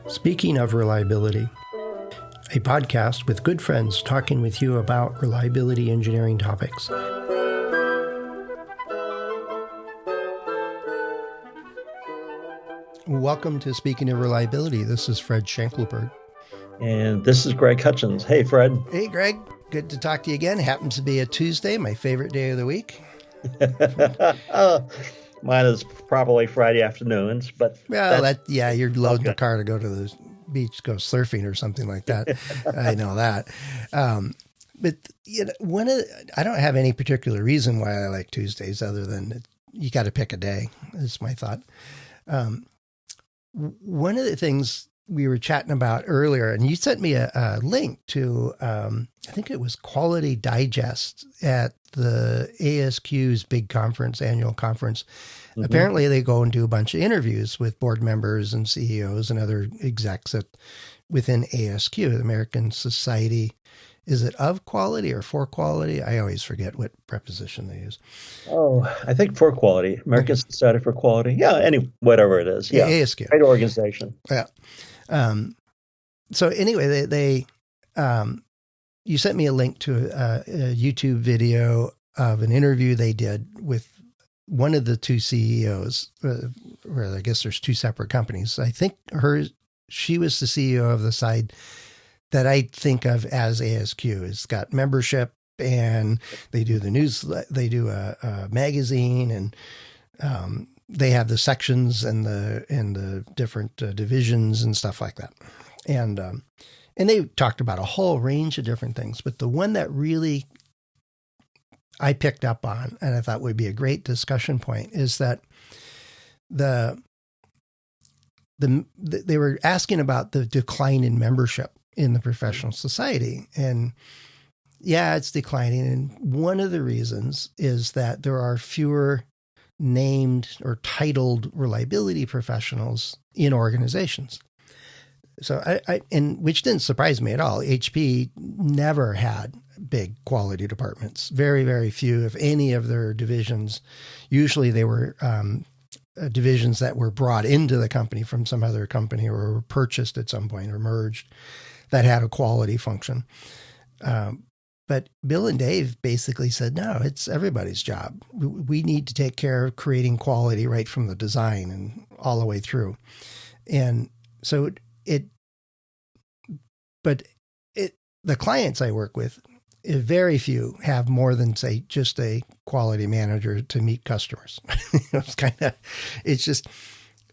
Speaking of reliability, a podcast with good friends talking with you about reliability engineering topics. Welcome to Speaking of Reliability. This is Fred Shankleberg. And this is Greg Hutchins. Hey, Fred. Hey, Greg. Good to talk to you again. Happens to be a Tuesday, my favorite day of the week. Mine is probably Friday afternoons, but you're loading the car to go to the beach, go surfing or something like that. I know that. But I don't have any particular reason why I like Tuesdays other than you got to pick a day, is my thought. One of the things we were chatting about earlier, and you sent me a link to, I think it was Quality Digest at the ASQ's big conference, annual conference. Mm-hmm. Apparently they go and do a bunch of interviews with board members and CEOs and other execs within ASQ, the American Society. Is it of quality or for quality? I always forget what preposition they use. Oh, I think for quality, American Society for Quality. Yeah, whatever it is. Yeah, ASQ. Great organization. Yeah. So anyway, you sent me a link to a YouTube video of an interview they did with one of the two CEOs, where I guess there's two separate companies. I think she was the CEO of the side that I think of as ASQ. It's got membership and they do the news, they do a magazine, and they have the sections and the different divisions and stuff like that. And they talked about a whole range of different things, but the one that really I picked up on and I thought would be a great discussion point is that they were asking about the decline in membership in the professional society. And yeah, it's declining. And one of the reasons is that there are fewer named or titled reliability professionals in organizations. So and which didn't surprise me at all. HP never had big quality departments. Very, very few, if any, of their divisions. Usually they were divisions that were brought into the company from some other company or were purchased at some point or merged that had a quality function. But Bill and Dave basically said, no, it's everybody's job. We need to take care of creating quality right from the design and all the way through. And so the clients I work with, very few have more than, say, just a quality manager to meet customers. It's just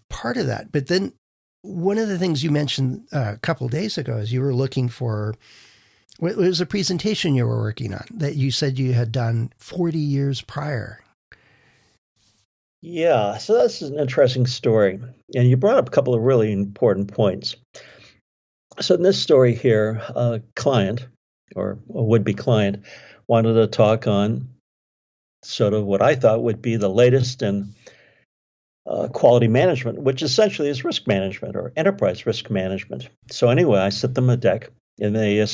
part of that. But then one of the things you mentioned a couple of days ago is you were looking for, it was a presentation you were working on that you said you had done 40 years prior. Yeah, so this is an interesting story. And you brought up a couple of really important points. So in this story here, a client or a would-be client wanted to talk on sort of what I thought would be the latest in quality management, which essentially is risk management or enterprise risk management. So anyway, I sent them a deck, and they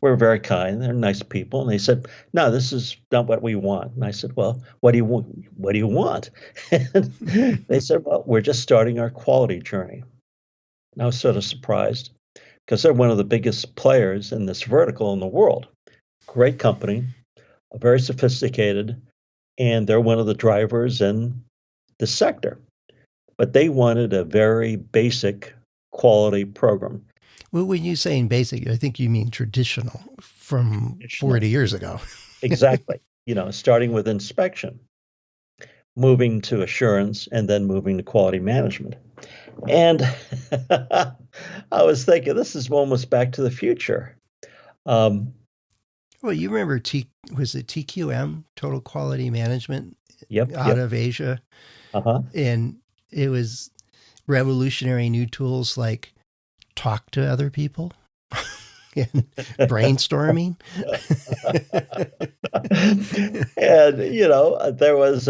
were very kind. They're nice people, and they said, "No, this is not what we want." And I said, "Well, what do you want? What do you want?" And they said, "Well, we're just starting our quality journey." And I was sort of surprised because they're one of the biggest players in this vertical in the world. Great company, very sophisticated, and they're one of the drivers in the sector. But they wanted a very basic quality program. Well, when you say basic, I think you mean traditional from 40 years ago. Exactly. Starting with inspection, moving to assurance, and then moving to quality management. And I was thinking, this is almost Back to the Future. Well, you remember was it TQM, Total Quality Management, out of Asia? Uh-huh. And it was revolutionary new tools like talk to other people and brainstorming. And, there was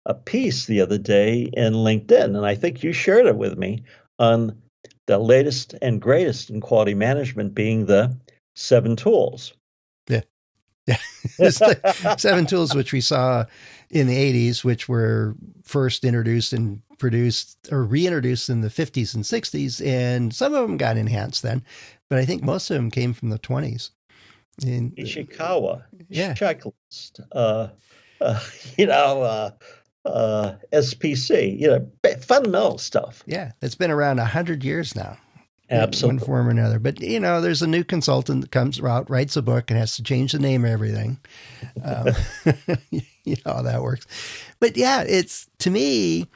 a piece the other day in LinkedIn, and I think you shared it with me, on the latest and greatest in quality management being the 7 tools. Yeah. It's the 7 tools, which we saw in the 80s, which were first introduced in produced or reintroduced in the 50s and 60s, and some of them got enhanced then, but I think most of them came from the 20s. Ishikawa, Yeah, checklist, uh, you know, SPC, fundamental stuff. yeah, it's been around 100 years now. In one Absolutely. form or another. But, there's a new consultant that comes out, writes a book, and has to change the name of everything. Um, you know how that works. But yeah, it's, to me,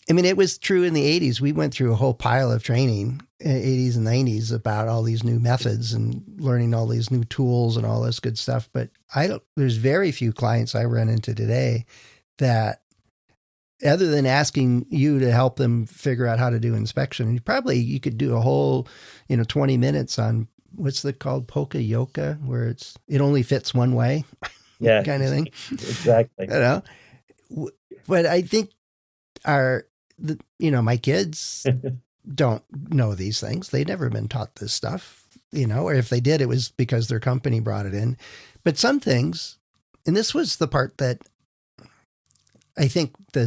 I mean, it was true in the 80s. We went through a whole pile of training in the 80s and 90s about all these new methods and learning all these new tools and all this good stuff. But there's very few clients I run into today that, other than asking you to help them figure out how to do inspection, you could do a whole, 20 minutes on what's it called, Poka Yoka, where it only fits one way, Yeah, kind of thing. exactly. But I think my kids don't know these things. They've never been taught this stuff, or if they did, it was because their company brought it in. But some things, and this was the part that I think the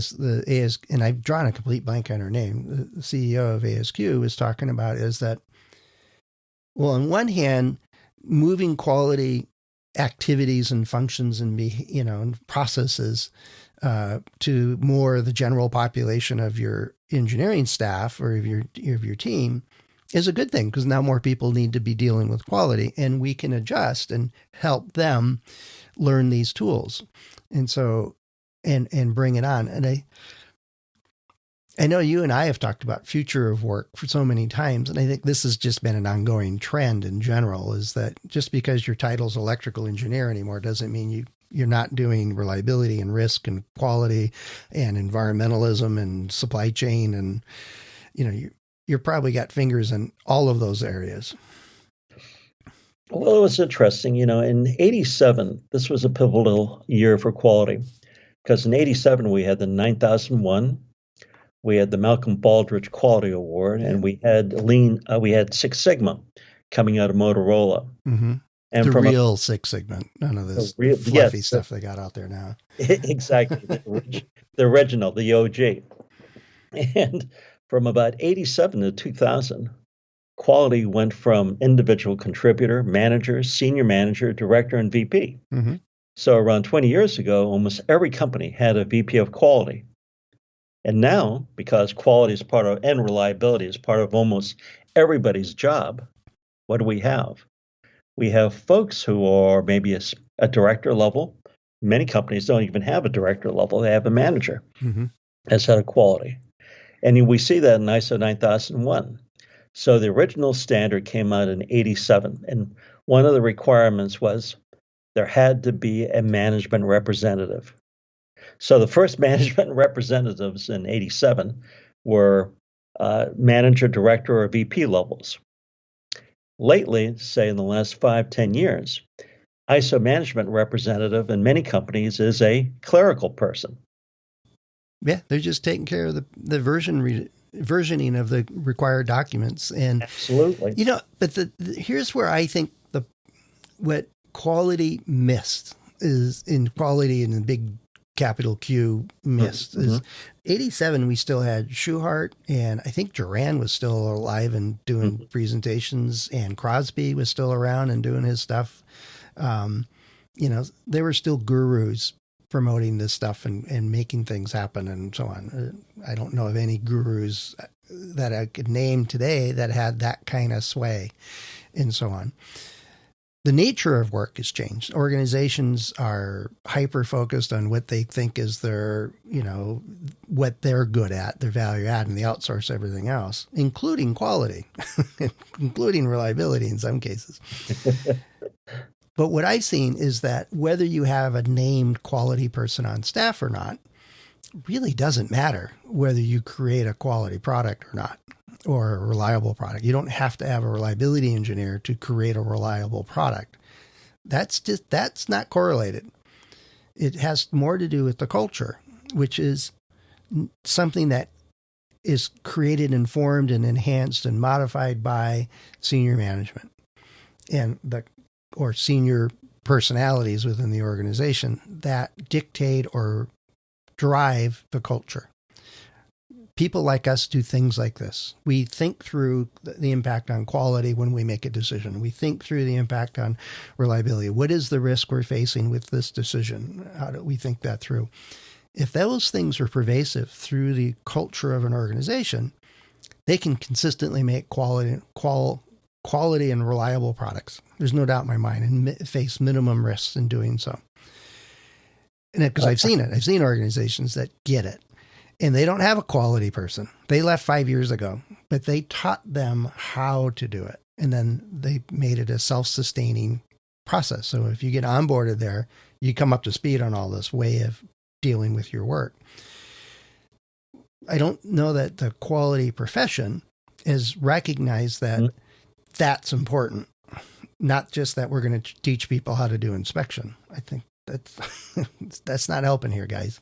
ASQ, and I've drawn a complete blank on her name, the CEO of ASQ was talking about, is that, well, on one hand, moving quality activities and functions and and processes to more the general population of your engineering staff or of your team is a good thing, because now more people need to be dealing with quality, and we can adjust and help them learn these tools. And so, and bring it on. And I know you and I have talked about future of work for so many times, and I think this has just been an ongoing trend in general, is that just because your title's electrical engineer anymore doesn't mean you're not doing reliability and risk and quality and environmentalism and supply chain, and you're probably got fingers in all of those areas. Well, it was interesting, in 87, this was a pivotal year for quality. Because in 87, we had the 9001, we had the Malcolm Baldrige Quality Award, and we had we had Six Sigma coming out of Motorola. Mm-hmm. And the from real Six Sigma, none of this fluffy stuff they got out there now. Exactly. The original, the OG. And from about 87 to 2000, quality went from individual contributor, manager, senior manager, director, and VP. Mm-hmm. So around 20 years ago, almost every company had a VP of quality. And now, because quality is part of, and reliability is part of almost everybody's job, what do we have? We have folks who are maybe a director level. Many companies don't even have a director level. They have a manager as head of quality. And we see that in ISO 9001. So the original standard came out in 87. And one of the requirements was there had to be a management representative. So the first management representatives in 87 were manager, director, or VP levels. Lately, say in the last 5-10 years, ISO management representative in many companies is a clerical person. Yeah, they're just taking care of the versioning of the required documents. And absolutely, but here's where I think what quality missed is in quality, in the big capital Q missed is 87. We still had Schuhart, and I think Duran was still alive and doing presentations, and Crosby was still around and doing his stuff. They were still gurus promoting this stuff and making things happen and so on. I don't know of any gurus that I could name today that had that kind of sway and so on. The nature of work has changed. Organizations are hyper-focused on what they think is their, what they're good at, their value add, and they outsource everything else, including quality, including reliability in some cases. But what I've seen is that whether you have a named quality person on staff or not, really doesn't matter whether you create a quality product or not, or a reliable product. You don't have to have a reliability engineer to create a reliable product. That's not correlated. It has more to do with the culture, which is something that is created, informed, and enhanced and modified by senior management and or senior personalities within the organization that dictate or drive the culture. people like us do things like this. We think through the impact on quality when we make a decision. We think through the impact on reliability. What is the risk we're facing with this decision? How do we think that through? If those things are pervasive through the culture of an organization, they can consistently make quality and reliable products. There's no doubt in my mind, and face minimum risks in doing so. And because I've seen it. I've seen organizations that get it. And they don't have a quality person. They left 5 years ago, but they taught them how to do it. And then they made it a self-sustaining process. So if you get onboarded there, you come up to speed on all this way of dealing with your work. I don't know that the quality profession has recognized that that's important. Not just that we're going to teach people how to do inspection. I think that's not helping here, guys.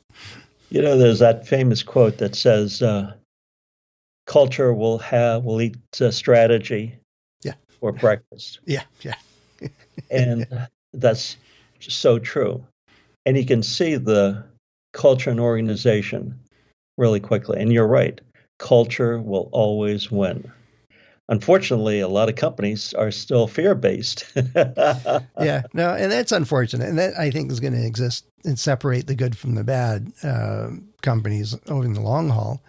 You know, there's that famous quote that says, "Culture will eat strategy for breakfast." Yeah. And that's so true. And you can see the culture and organization really quickly. And you're right, culture will always win. Unfortunately, a lot of companies are still fear-based. Yeah, no, and that's unfortunate. And that, I think, is going to exist and separate the good from the bad companies over in the long haul.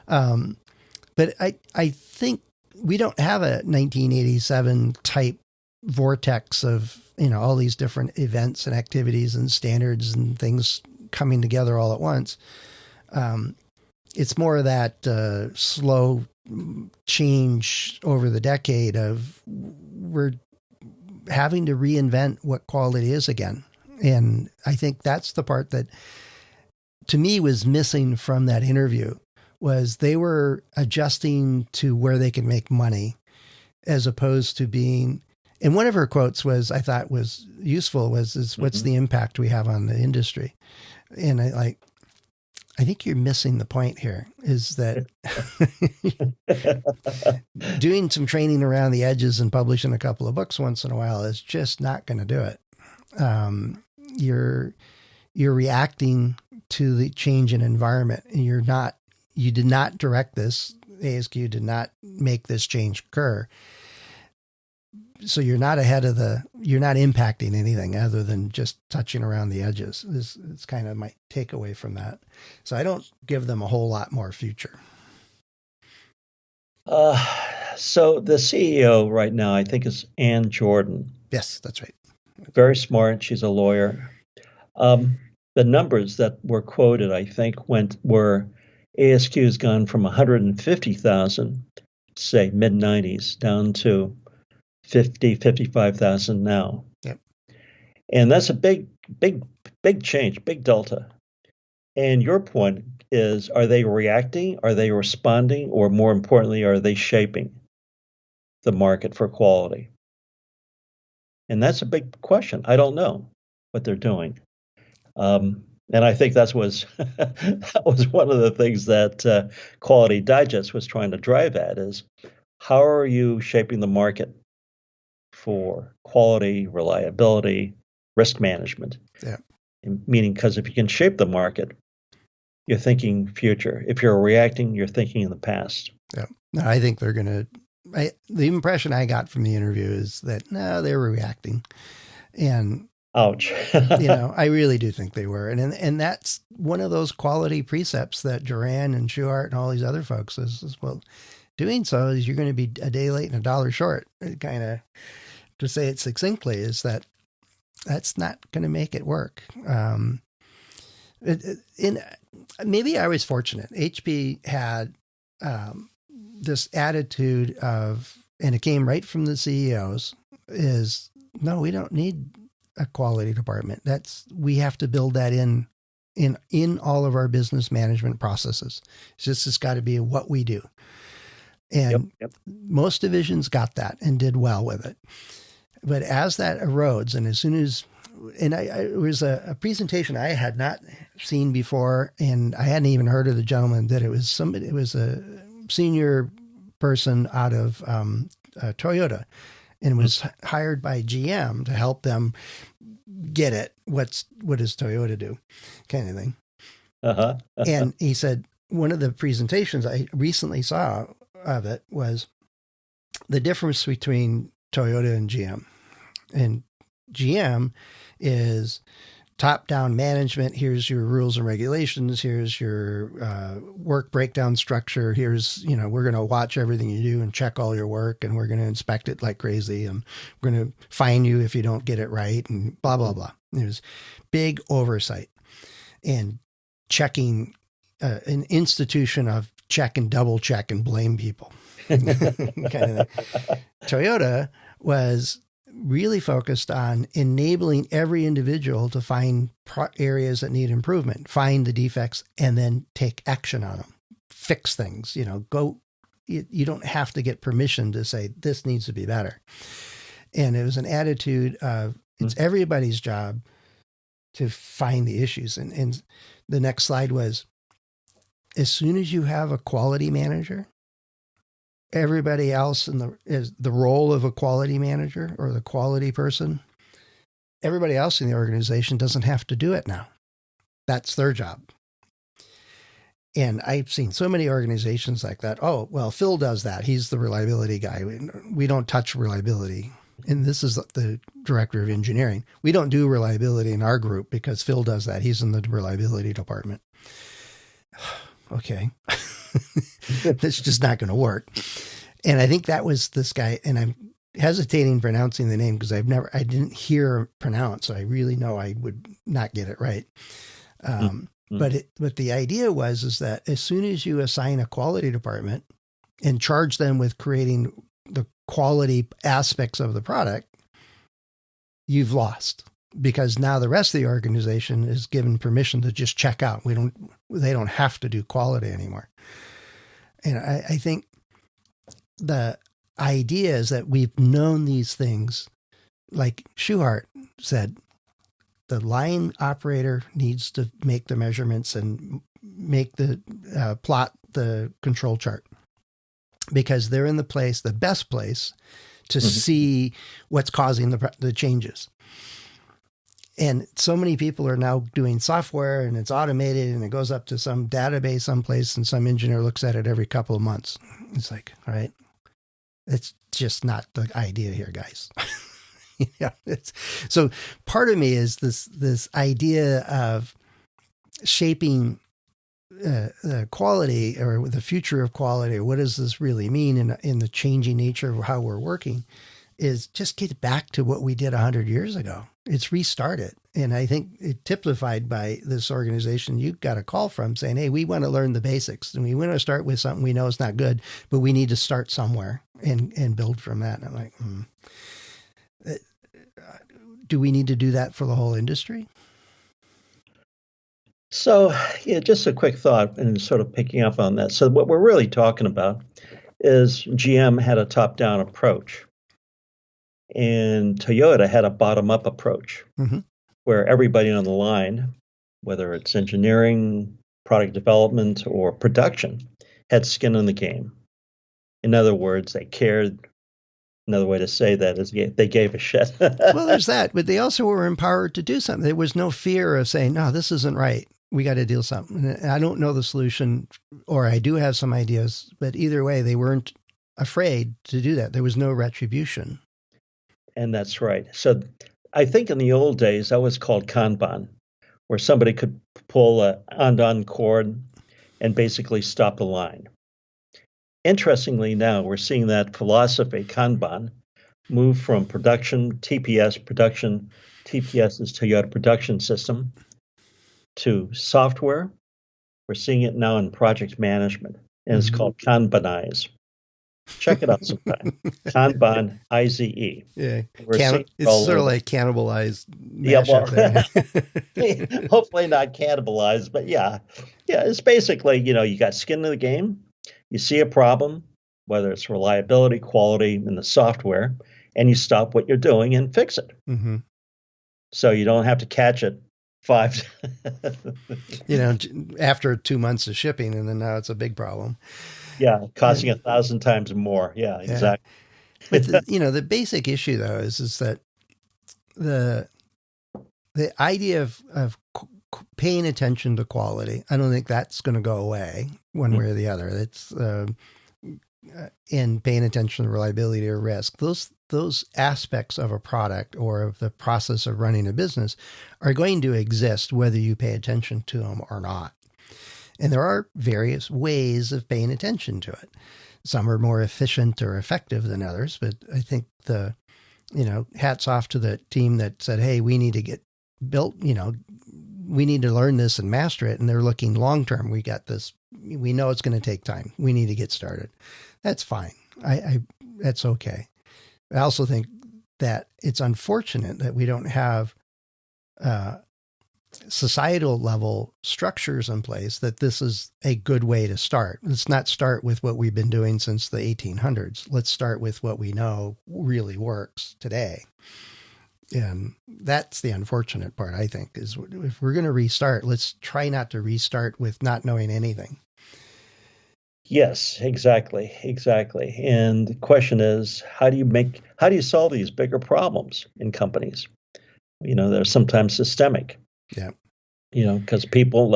But I think we don't have a 1987 type vortex of, all these different events and activities and standards and things coming together all at once. It's more of that slow change over the decade of we're having to reinvent what quality is again. And I think that's the part that to me was missing from that interview, was they were adjusting to where they could make money as opposed to being, and one of her quotes was, I thought was useful, was what's the impact we have on the industry? And I think you're missing the point here, is that doing some training around the edges and publishing a couple of books once in a while is just not going to do it. You're reacting to the change in environment, and you did not direct this. ASQ did not make this change occur. So you're not you're not impacting anything other than just touching around the edges. It's kind of my takeaway from that. So I don't give them a whole lot more future. So the CEO right now, I think, is Ann Jordan. Yes, that's right. Very smart. She's a lawyer. The numbers that were quoted, I think, were ASQ has gone from 150,000, say mid-90s, down to 55,000 now. Yep. And that's a big change, big delta. And your point is, are they reacting? Are they responding? Or more importantly, are they shaping the market for quality? And that's a big question. I don't know what they're doing. And I think that was one of the things that Quality Digest was trying to drive at, is how are you shaping the market for quality, reliability, risk management? Yeah. Meaning, because if you can shape the market, you're thinking future. If you're reacting, you're thinking in the past. Yeah. No, I think they're going to, the impression I got from the interview is that, no, they were reacting. And ouch. I really do think they were. And that's one of those quality precepts that Duran and Schuhart and all these other folks is well, doing so is you're going to be a day late and $1 short. Kind of, to say it succinctly, is that's not going to make it work. Maybe I was fortunate. HP had this attitude of, and it came right from the CEOs, is no, we don't need a quality department. We have to build that in all of our business management processes. It's got to be what we do. And most divisions got that and did well with it. But as that erodes, and as soon as, and it was a presentation I had not seen before, and I hadn't even heard of the gentleman that it was a senior person out of Toyota, and was hired by GM to help them get it. What does Toyota do? Kind of thing. And he said, one of the presentations I recently saw of it was the difference between Toyota and GM. And GM is top-down management. Here's your rules and regulations. Here's your work breakdown structure. Here's, we're going to watch everything you do and check all your work, and we're going to inspect it like crazy, and we're going to fine you if you don't get it right, and blah, blah, blah. There's big oversight and checking, an institution of check and double check and blame people. kind of thing. Toyota was really focused on enabling every individual to find areas that need improvement, find the defects, and then take action on them, fix things, you don't have to get permission to say this needs to be better. And it was an attitude of it's everybody's job to find the issues. And the next slide was, as soon as you have a quality manager, everybody else is the role of a quality manager or the quality person. Everybody else in the organization doesn't have to do it now. That's their job. And I've seen so many organizations like that. Oh, well, Phil does that. He's the reliability guy. We don't touch reliability. And this is the director of engineering. We don't do reliability in our group because Phil does that. He's in the reliability department. Okay. That's just not going to work. And I think that was this guy, and I'm hesitating pronouncing the name because I didn't hear pronounced, so I really know I would not get it right. But the idea is that as soon as you assign a quality department and charge them with creating the quality aspects of the product, you've lost. Because now the rest of the organization is given permission to just check out. They don't have to do quality anymore. And I think the idea is that we've known these things, like Schuhart said, the line operator needs to make the measurements and make the plot the control chart, because they're in the best place to see what's causing the changes. And so many people are now doing software, and it's automated, and it goes up to some database someplace, and some engineer looks at it every couple of months. It's like, all right, it's just not the idea here, guys. So part of me is this idea of shaping quality, or the future of quality, or what does this really mean in the changing nature of how we're working, is just get back to what we did 100 years ago. It's restarted. And I think it typified by this organization you got a call from saying, hey, we want to learn the basics, and we want to start with something we know is not good, but we need to start somewhere and build from that. And I'm like, do we need to do that for the whole industry? So, just a quick thought and sort of picking up on that. So what we're really talking about is GM had a top-down approach, and Toyota had a bottom-up approach, where everybody on the line, whether it's engineering, product development, or production, had skin in the game. In other words, they cared. Another way to say that is they gave a shit. Well, there's that, but they also were empowered to do something. There was no fear of saying, no, this isn't right. We got to do something. And I don't know the solution, or I do have some ideas, but either way, they weren't afraid to do that. There was no retribution. And that's right. So I think in the old days, that was called Kanban, where somebody could pull an undone cord and basically stop the line. Interestingly, now we're seeing that philosophy, Kanban, move from TPS is Toyota Production System, to software. We're seeing it now in project management, and it's called Kanbanize. Check it out sometime. Kanban, IZE. Yeah, it's sort of like cannibalized. Yeah, well, hopefully not cannibalized, but yeah, it's basically, you got skin in the game. You see a problem, whether it's reliability, quality in the software, and you stop what you're doing and fix it. So you don't have to catch it after 2 months of shipping, and then now it's a big problem. Yeah, costing 1,000 times more. Yeah, exactly. But the basic issue though is that the idea of paying attention to quality. I don't think that's going to go away one way or the other. It's in paying attention to reliability or risk. Those aspects of a product or of the process of running a business are going to exist whether you pay attention to them or not. And there are various ways of paying attention to it. Some are more efficient or effective than others, but I think hats off to the team that said, hey, we need to get built, we need to learn this and master it. And they're looking long-term. We got this. We know it's going to take time. We need to get started. That's fine. That's okay. I also think that it's unfortunate that we don't have societal level structures in place, that this is a good way to start. Let's not start with what we've been doing since the 1800s. Let's start with what we know really works today. And that's the unfortunate part, I think, is if we're going to restart, let's try not to restart with not knowing anything. Yes, exactly. And the question is, how do you solve these bigger problems in companies? They're sometimes systemic. Yeah. Because people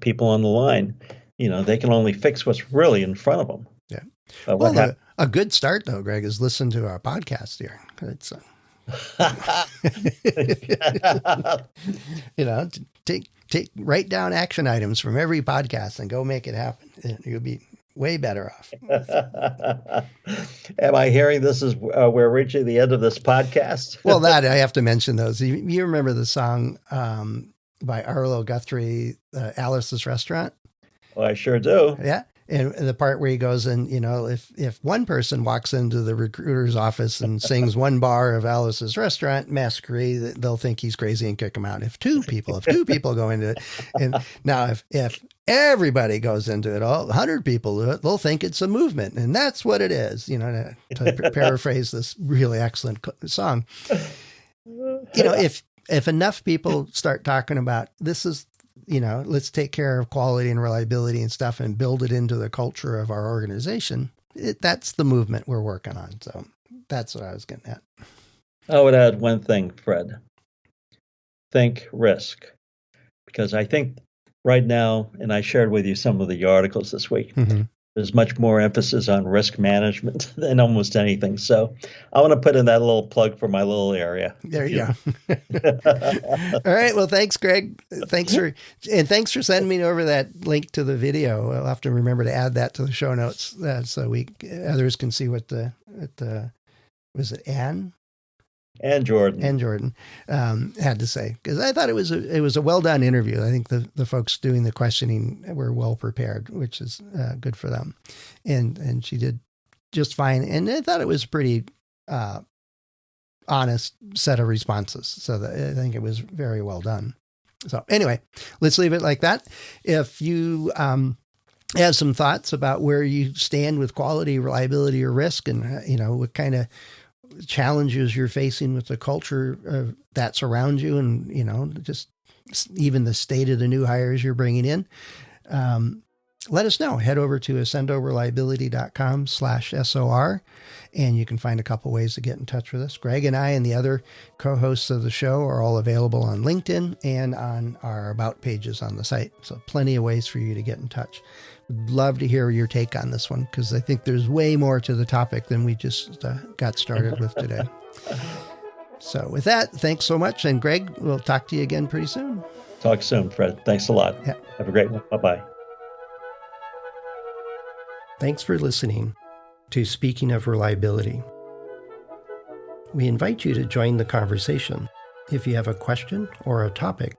people on the line, they can only fix what's really in front of them. Yeah. A good start though, Greg, is listen to our podcast here. It's write down action items from every podcast and go make it happen. You'll be way better off. Am I hearing this is we're reaching the end of this podcast? Well, that I have to mention those. You remember the song by Arlo Guthrie, Alice's Restaurant? Well, I sure do. Yeah. And the part where he goes in, if one person walks into the recruiter's office and sings one bar of Alice's Restaurant, Masquerade, they'll think he's crazy and kick him out. If two people go into it, and now if everybody goes into it, 100 people do it, they'll think it's a movement, and that's what it is. To paraphrase this really excellent song. If enough people start talking about this is. Let's take care of quality and reliability and stuff and build it into the culture of our organization. That's the movement we're working on. So that's what I was getting at. I would add one thing, Fred. Think risk. Because I think right now, and I shared with you some of the articles this week, there's much more emphasis on risk management than almost anything. So I want to put in that little plug for my little area. There you go. All right. Well, thanks, Greg. Thanks for sending me over that link to the video. I'll have to remember to add that to the show notes so others can see what was it Ann? And Jordan had to say, because I thought it was a well done interview. I think the folks doing the questioning were well prepared, which is good for them, and she did just fine. And I thought it was a pretty honest set of responses. So I think it was very well done. So anyway, let's leave it like that. If you have some thoughts about where you stand with quality, reliability, or risk, and what kind of challenges you're facing with the culture that's around you, and just even the state of the new hires you're bringing in, let us know. Head over to accendoreliability.com/SOR, and you can find a couple ways to get in touch with us. Greg and I and the other co-hosts of the show are all available on LinkedIn and on our About pages on the site. So plenty of ways for you to get in touch. Would love to hear your take on this one, because I think there's way more to the topic than we just got started with today. So with that, thanks so much. And Greg, we'll talk to you again pretty soon. Talk soon, Fred. Thanks a lot. Yeah. Have a great one. Bye-bye. Thanks for listening to Speaking of Reliability. We invite you to join the conversation. If you have a question or a topic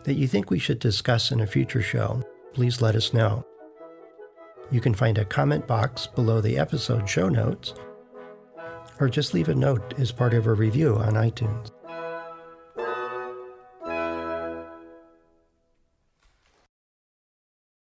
that you think we should discuss in a future show, please let us know. You can find a comment box below the episode show notes, or just leave a note as part of a review on iTunes.